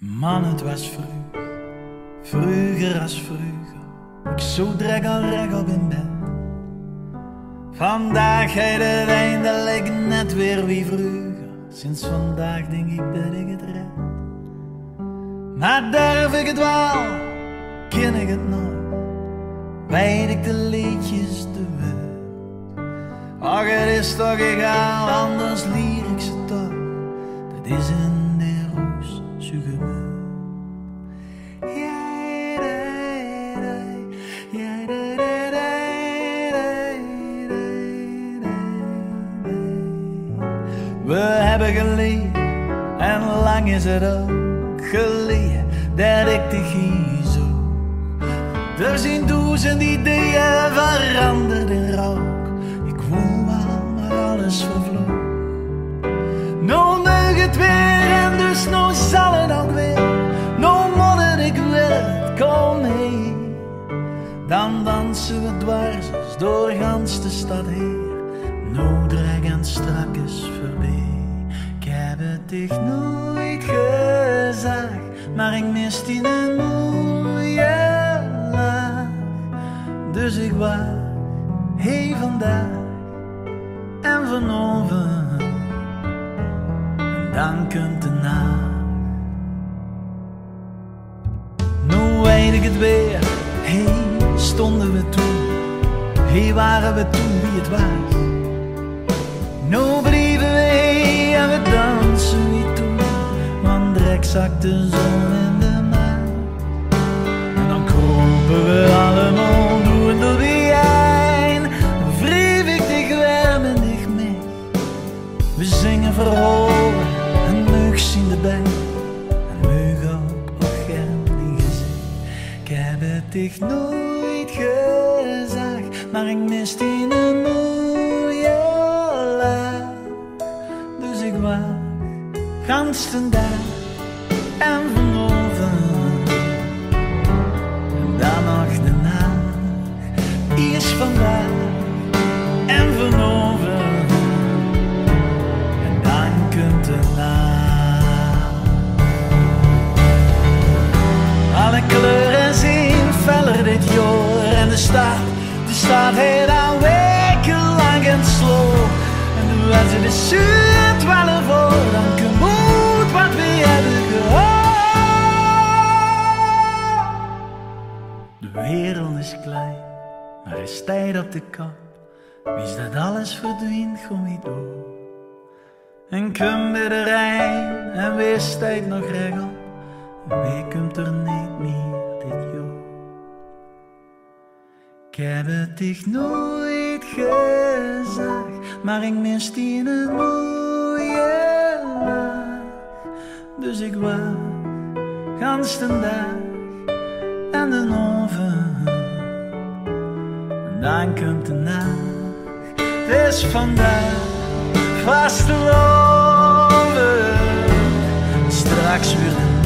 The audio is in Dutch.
Man, het was vroeger als vroeger. Ik zo drek al reg op in bed. Vandaag heet het eindelijk net weer wie vroeger. Sinds vandaag denk ik dat ik het red. Maar durf ik het wel, ken ik het nog, weet ik de liedjes te wel. Ach, het is toch egal, anders lier ik ze toch. Dat is in de roos zo geweld. We hebben geleerd, en lang is het ook geleden dat ik de gies zoek. Er zijn duizend ideeën veranderd in rook. Ik voel wel, maar alles vervloog. Nou mag het weer en dus nou zal het ook weer. Nou moet het, ik wil het, kom mee. Dan dansen we dwars door gans de stad heen. Nou drag en strak is voorbij. Ik heb het dich nooit gezegd, maar ik mis die een mooie lach. Dus ik wacht, hey vandaag en vanavond, en dan komt de nacht. Nou weet ik het weer, hey stonden we toen, hey waren we toen wie het was. Nou blieven we hey en we dansen niet toe, want direct zakt de zon in de maan. En dan kropen we allemaal door de wijn. Dan wreef ik dich warm en dich mee. We zingen verhoren en meug zien erbij. En meug ook agent in gezicht. Ik heb het dich nooit gezegd, maar ik mis die een mooie lach. Dus ik wacht gans de dag en vanavond, en dan nog de nacht. Eerst vandaag en vanavond, en dan komt de nacht. Alle kleuren zijn feller dit jaar en de stad heeft al wekenlang in sloop. En nu was het de zuid wel ervoor, dan komt wat we hebben gehoord. De wereld is klein, maar er is tijd op de kop. Wist dat alles verdwijnt, kom niet door. En kom bij de Rijn en wees tijd nog rechtop. En wie komt er niet meer dit jaar? Ik heb het dich nooit gezegd, maar ik mis die een mooie lach. Dus ik wacht gans de dag en de avond, en dan komt de nacht. Het is vandaag vast te loven, straks weer de nacht.